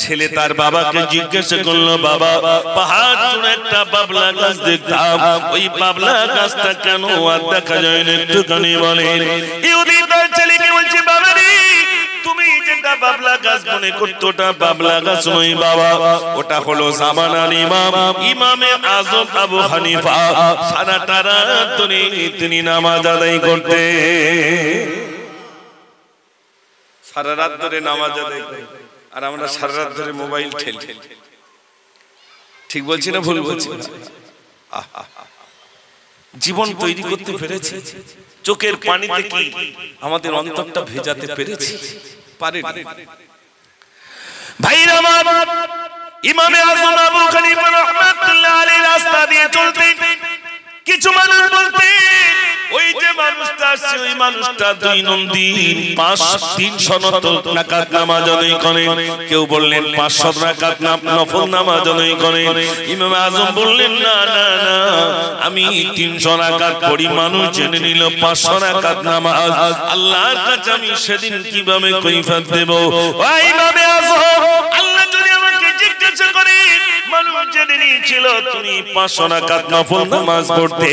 ছেলে তার বাবাকে জিজ্ঞেস করলো, বাবা, পাহাড় চূড়ে একটা বাবলা গাছ দেখতাম, ওই বাবলা গাছটা কেন আর দেখা যায় না, একটুখানি বলেন। ইহুদি তার ছেলেকে বলছে, বাবা রে, তুমি যেটা বাবলা গাছ মনে করতো ওটা বাবলা গাছ নয় বাবা, ওটা হলো জামানার ইমাম, ইমামে আজম আবু হানিফা। সারাটা রাত ধরে তিনি নামাজ আদায় করতে, সারা রাত ধরে নামাজ আদায় করে, আর আমরা সারা রাত ধরে মোবাইল ঠেলি। ঠিক বলছি না ভুল বলছি? জীবন তৈরি করতে পেরেছি, চোখের পানিতে কি আমাদের অন্তরটা ভেজাতে পেরেছি? পারে ভাইরা আমার, ইমামে আযম আবু হানিফা রাহমাতুল্লাহ আলাইহি রাস্তা দিয়ে চলতেন। কিছু মানুষ বলতেন, ওই যে মানুষটা আসছে, ওই মানুষটা দৈনন্দিন 300 রাকাত নামাজ আদায় করেন। কেউ বললেন 500 রাকাত নফল নামাজ আদায় করেন। ইমাম আযম বললেন, না না না, আমি 300 রাকাত পড়ি। মানুষ জেনে নিল 500 রাকাত নামাজ, আল্লাহর কাছে আমি সেদিন কিভাবে কৈফিয়ত দেব? ও ইমামে আযম, আল্লাহ যদি আমাকে জিজ্ঞাসা করে, মানুষ জেনে নিয়েছিল তুমি 500 রাকাত নফল নামাজ পড়তে,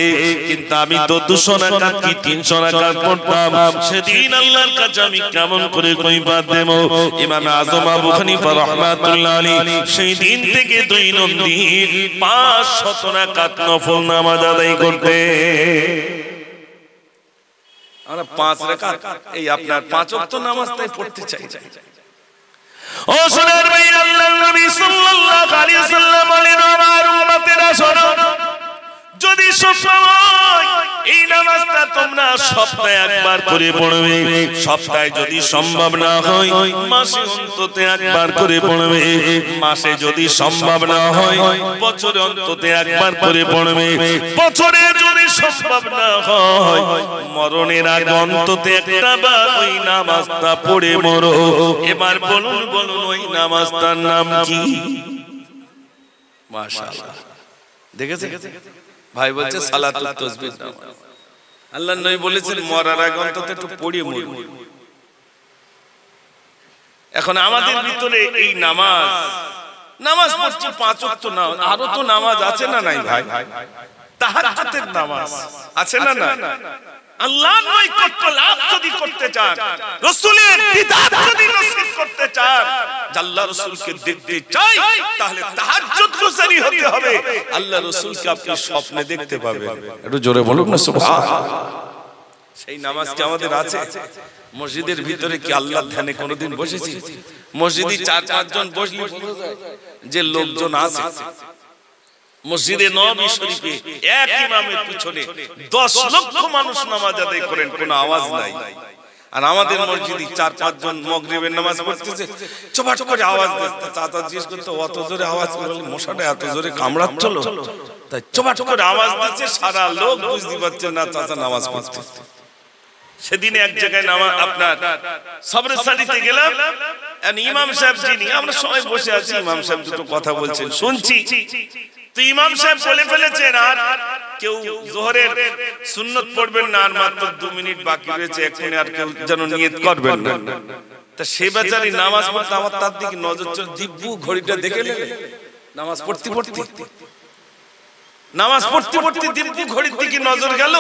কিন্তু আমি তো 200 রাকাত কি 300 রাকাত পড়তাম, সেদিন আল্লাহর কাছে আমি কেমন করে কৈফিয়ত দেব? ইমাম আযম আবু হানিফা রাহমাতুল্লাহ আলাইহি সেই দিন থেকে দৈনন্দিন 500 রাকাত নফল নামাজ আদায় করতে। আমরা 5 রাকাত, এই আপনার 5 ওয়াক্ত নামাজ তাই পড়তে চাই। ও সোনার ভাই, আল্লাহর নবী সাল্লাল্লাহু আলাইহি ওয়াসাল্লাম বলেন, আমার উম্মতেরা শোনো, যদি সময় এই নামাজটা তোমরা সপ্তাহে একবার করে পড়বে, সপ্তাহে যদি সম্ভব না হয় মাসে অন্তত একবার করে পড়বে, মাসে যদি সম্ভব না হয় বছরে অন্তত একবার করে পড়বে, বছরে যদি সম্ভব না হয় মরণের আগে অন্তত একটা বার ওই নামাজটা পড়ে মরো। এবার বলুন বলুন, ওই নামাজটার নাম কি? মাশাআল্লাহ, দেখেছেন ভাই? বলছে সালাতুত তাসবিহ নামাজ। আল্লাহর নবী বলেছেন, মরার আগে অন্তত একটু পড়িয়ে মরো। এখন আমাদের ভিতরে এই নামাজ পড়ছি 5 ওয়াক্ত না, আরো তো নামাজ আছে না নাই ভাই? তাহাজ্জুদের নামাজ আছে না না? আল্লাহর নৈকট্য লাভ যদি করতে চান, রাসূলের দিদার যদি নসিব করতে চান, আল্লাহ রাসূলকে দেখতে চাই, তাহলে তাহাজ্জুদ গুজারি হতে হবে। আল্লাহ রাসূলকে আপনি স্বপ্নে দেখতে পাবেন। একটু জোরে বলুন না সুবহানাল্লাহ। সেই নামাজ কি আমাদের আছে? মসজিদের ভিতরে কি আল্লাহর ধ্যানে কোনোদিন বসেছি? মসজিদে 4-5 জন বসলে যে লোকজন আছে, মসজিদে নববী শরীফে এক ইমামের পিছনে 10 লক্ষ মানুষ নামাজ আদায় করেন, কোনো আওয়াজ নাই। আর আমাদের মসজিদে 4-5 জন মাগরিবের নামাজ পড়তেছে, চপাট করে আওয়াজ দিচ্ছে। চাচা জিজ্ঞেস করতে, অত জোরে আওয়াজ করলে মশাটা এত জোরে কামড়াচ্ছিল, তাই চপাট করে আওয়াজ দিচ্ছে, সারা লোক বুঝতে পারছে না চাচা নামাজ পড়ছে। সেদিন এক জায়গায় নামাজ আপনার সবরে সাদিতে গেলাম, ইমাম সাহেব যিনি, আমরা সবাই বসে আছি, ইমাম সাহেব দুটো কথা বলছেন শুনছি। তো ইমাম সাহেব বলে ফেলেছেন, আর কেউ যোহরের সুন্নত পড়বেন না, আর মাত্র 2 মিনিট বাকি রয়েছে, এখনই আর কেউ যেন নিয়ত করবেন না। তা সে বেচারি নামাজ পড়তে, আমার তার দিকে নজর চলে, দিব্যু ঘড়িটা দেখে নামাজ পড়তে দিব্যু ঘড়ির দিকে নজর গেল।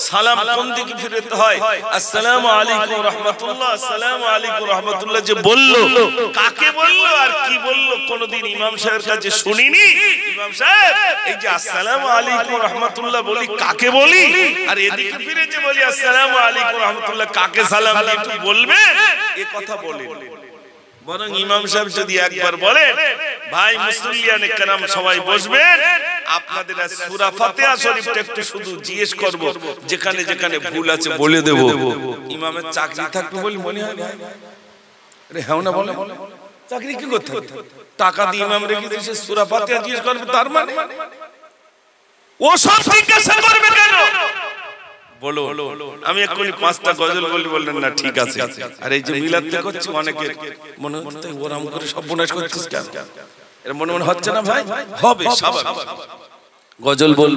সালাম কোন দিকে ফিরতে হয়? আসসালামু আলাইকুম রাহমাতুল্লাহ, আসসালামু আলাইকুম রাহমাতুল্লাহ যে বললো, কাকে বললো আর কি বললো কোনদিন ইমাম সাহেবের কাছে শুনিনি। ইমাম সাহেব, এই যে আসসালামু আলাইকুম রাহমাতুল্লাহ বলি, কাকে বলি? আর এদিকে ফিরে যে বলি আসসালামু আলাইকুম রাহমাতুল্লাহ, কাকে সালাম দিই একটু বলবেন? এই কথা বলেন। বরং ইমাম সাহেব যদি একবার বলেন, ভাই মুসল্লিয়ানে কেরাম সবাই বসবেন, আপনাদের সূরা ফাতিহা শরীফটা একটু শুধু জিজ্ঞেস করব, যেখানে যেখানে ভুল আছে বলে দেব। ইমামের চাকরি থাকবে বলি মনে হয় ভাই? আরে হ্যাঁ না বলে, চাকরি কি করতে হবে? টাকা দিয়ে ইমাম রেখেছে, সে সূরা ফাতিহা জিজ্ঞেস করবে, তার মানে ও সব জিজ্ঞাসা করবে কেন? বলো, আমি এক্ষুনি 5টা গজল বলি, বললেন না ঠিক আছে। আর এই যে মিলাদতে করছি, অনেকে মনে হচ্ছে ওরাম করে সব বোনাস করছিস কেন? এর মনে মনে হচ্ছে না ভাই? হবে স্বাভাবিক। গজল বল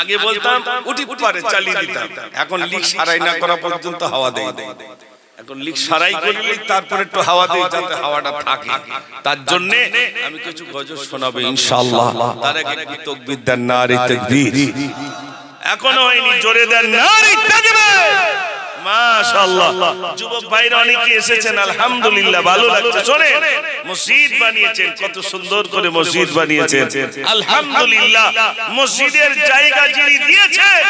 আগে বলতাম উঠি পারে চালিয়ে দিতাম, এখন লিক সারাই না করা পর্যন্ত হাওয়া দেয়। এখন লিক সারাই করলেই তারপরে একটু হাওয়া দেই যাতে হাওয়াটা থাকে, তার জন্য আমি কিছু গজল শোনাবো ইনশাআল্লাহ। তার আগে একটু তাকবীর দেন, নারে তাকবীর। এখনো হয়নি, জোরে দেন নারে তাকবীর। মাশাআল্লাহ, যুবক ভাইরা অনেকে এসেছেন, আলহামদুলিল্লাহ, ভালো লাগছে। শুনে মসজিদ বানিয়েছেন, কত সুন্দর করে মসজিদ বানিয়েছেন, আলহামদুলিল্লাহ। মসজিদের জায়গা যিনি দিয়েছেন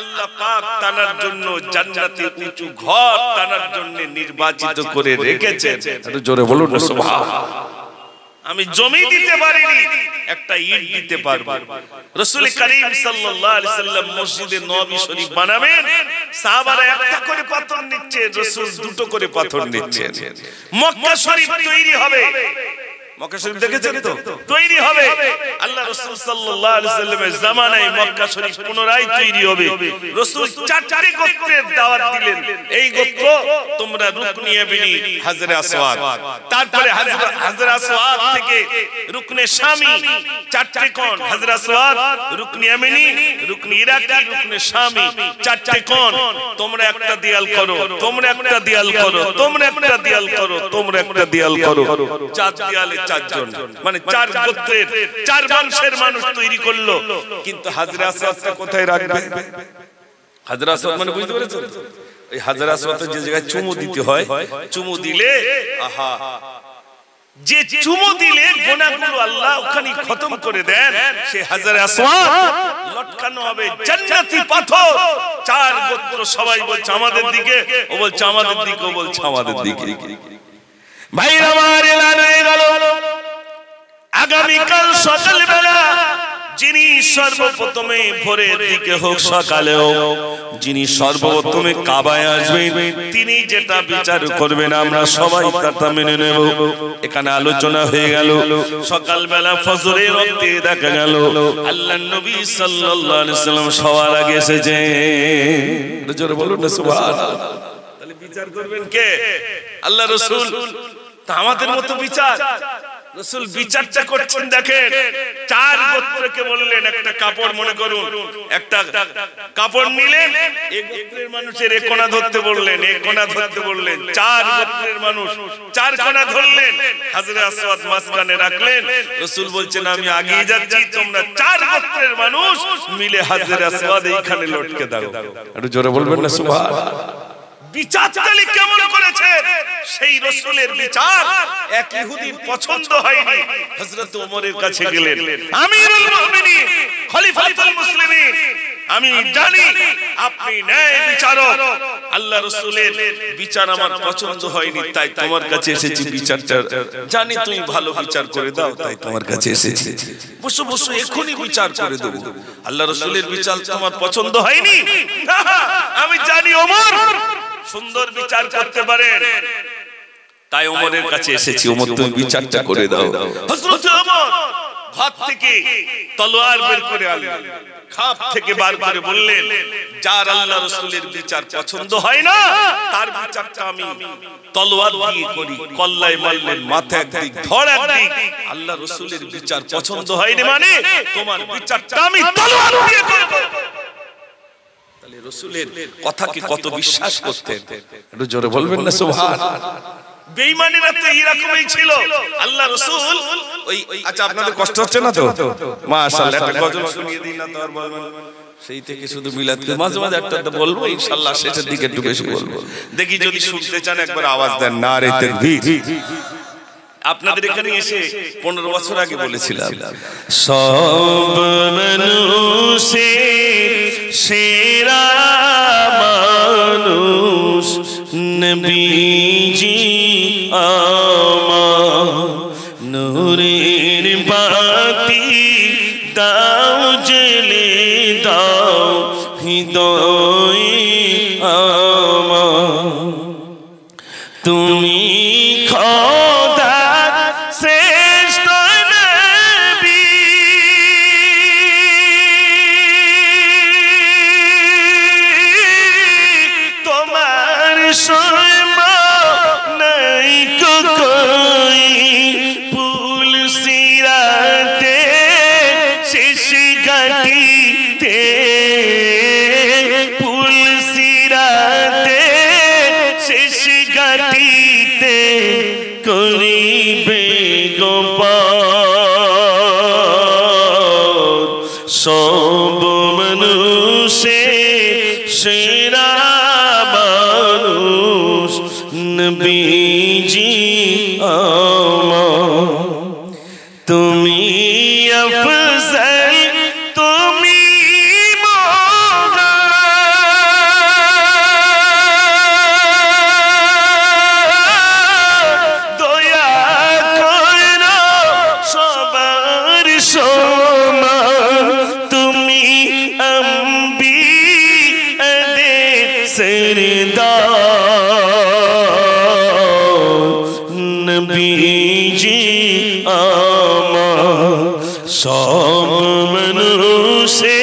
আল্লাহ পাক তানার জন্য জান্নাতে উঁচু ঘর তানার জন্য নির্বাচিত করে রেখেছেন। একটু জোরে বলুন না সুবহানাল্লাহ। আমি জমি দিতে পারিনি, একটা ইট দিতে পারবো। রাসূল করিম সাল্লাল্লাহু আলাইহি সাল্লাম মসজিদে নববী শরীফ বানাবেন, সাহাবারা একটা করে পাথর নিচ্ছে, রাসূল দুটো করে পাথর নিচ্ছেন। মক্কা শরীফ তৈরি হবে, মক্কা শরীফ দেখেছেন তো, তৈরি হবে। আল্লাহ রাসূল সাল্লাল্লাহু আলাইহি সাল্লামের জামানায় মক্কা শরীফ পুনরায় তৈরি হবে। রাসূল চারটি গোত্রের দাওয়াত দিলেন, এই গোত্র তোমরা রুকনে ইয়ামানি হাজরে আসওয়াদ, তারপরে হাজরে আসওয়াদ থেকে রুকনে শামি, চারটি কোণ হাজরে আসওয়াদ, রুকনে ইয়ামানি, রুকনে ইরাকি, রুকনে শামি, চারটি কোণ। তোমরা একটা দেয়াল করো, তোমরা একটা দেয়াল করো, তোমরা একটা দেয়াল করো, তোমরা একটা দেয়াল করো। চার দেয়ালে চারজন, মানে চার গোত্রের চার বংশের মানুষ তৈরি করলো। কিন্তু হাজরে আসওয়াদটা কোথায় রাখবে? হাজরে আসওয়াদ মানে বুঝতে পেরেছেন? এই হাজরে আসওয়াদের যে জায়গায় চুমু দিতে হয়, চুমু দিলে আহা, যে চুমু দিলে গুনাহগুলো আল্লাহ ওখানে খতম করে দেন, সে হাজরে আসওয়াদ লটকানো হবে জান্নাতি পাথর। চার গোত্র সবাই বলছে আমাদের দিকে, ও বলছে আমাদের দিকে, ও বলছে আমাদের দিকে। ভাইরা আমার এলান হয়ে গেল। আগামীকাল সকালবেলা যিনি সর্বপ্রথমে ভোরের দিকে হোক সকালেও যিনি সর্বপ্রথমে কাবায় আসবেন, তিনি যেটা বিচার করবেন আমরা সবাই তা মেনে নেব। এখানে আলোচনা হয়ে গেল। সকালবেলা ফজরের ওয়াক্তে দেখা গেল আল্লাহর নবী সাল্লাল্লাহু আলাইহি সাল্লাম সবার আগে এসেছেন। জোরে বলুন না সুবহানাল্লাহ। তাহলে বিচার করবেন কে? আল্লাহ রাসূল। তা আমাদের মতো বিচার রাসূল বিচারটা করছেন। দেখেন, চার গোত্রকে বললেন একটা কাপড়, মনে করুন একটা কাপড় নিলেন, এই গোত্রের মানুষের এক কোণা ধরতে বললেন, এক কোণা ধরতে বললেন। চার গোত্রের মানুষ চার কোণা ধরলেন, হাজরে আসওয়াদ মাঝখানে রাখলেন। রাসূল বলছেন আমি আগেই যাচ্ছি, তোমরা চার গোত্রের মানুষ মিলে হাজরে আসওয়াদ এইখানে লটকে দাও। একটু জোরে বলবেন না সুবহানাল্লাহ। বিচার তাহলে কেমন করেছে? সেই রাসূলের বিচার এক ইহুদির পছন্দ হয়নি। হযরত ওমরের কাছে গেলেন, আমিরুল মুমিনিন, খলিফাতুল মুসলিমিন, আমি জানি আপনি ন্যায় বিচারক, আল্লাহ রাসূলের বিচার আমার পছন্দ হয়নি, তাই তোমার কাছে এসেছি। বিচারটা জানি তুমি ভালো বিচার করে দাও, তাই তোমার কাছে এসেছি। বসো বসো, এখনি বিচার করে দেব। আল্লাহ রাসূলের বিচার তোমার পছন্দ হয়নি? আমি জানি ওমর সুন্দর বিচার করতে পারেন, তাই ওমরের কাছে এসেছি। ওমর তুমি বিচারটা করে দাও। হযরত ওমর হাত থেকে তলোয়ার বের করে আনলেন, খাপ থেকে বার করে বললেন, যার আল্লাহ রাসূলের বিচার পছন্দ হয় না তার বিচারটা আমি তলোয়ার দিয়ে করি। কল্লায় মারলেন, মাথা একদিক, ধড় একদিক। আল্লাহ রাসূলের বিচার পছন্দ হয়নি মানে তোমার বিচারটা আমি তলোয়ার দিয়ে করব। তাহলে রাসূলের কথাকে কত বিশ্বাস করতেন, একটু জোরে বলবেন না সুবহানাল্লাহ। বেঈমানেরা তো এরকমই ছিল। আল্লাহ রাসূল ওই, আচ্ছা আপনাদের কষ্ট হচ্ছে না তো? মাশাআল্লাহ, একটা গজল শুনিয়ে দিন না তো। আর বলবেন সেই থেকে শুধু মিলাদকে মাঝে মাঝে একটা বলবো, ইনশাআল্লাহ শেষের দিকে একটু বেশি বলবো। দেখি যদি শুনতে চান একবার আওয়াজ দেন, নারে তাকবীর। আপনাদের এখানে এসে 15 বছর আগে বলেছিলাম, সব মানুষের সেরা মানুষ নবীজি আমার, নূরের বাতি দাও জ্বেলে দাও হৃদয়ে আমার, তুমি খোদার শ্রেষ্ঠ নবী, তোমার সমান নাই কোই, ফুল সিরাতে শেষ ঘাটিতে, ফুল সিরাতে শেষ মানুষে সেরা মানুষ নবীজি আমার তুমি আফজল তুমি নবীজি আমার সব মানুষে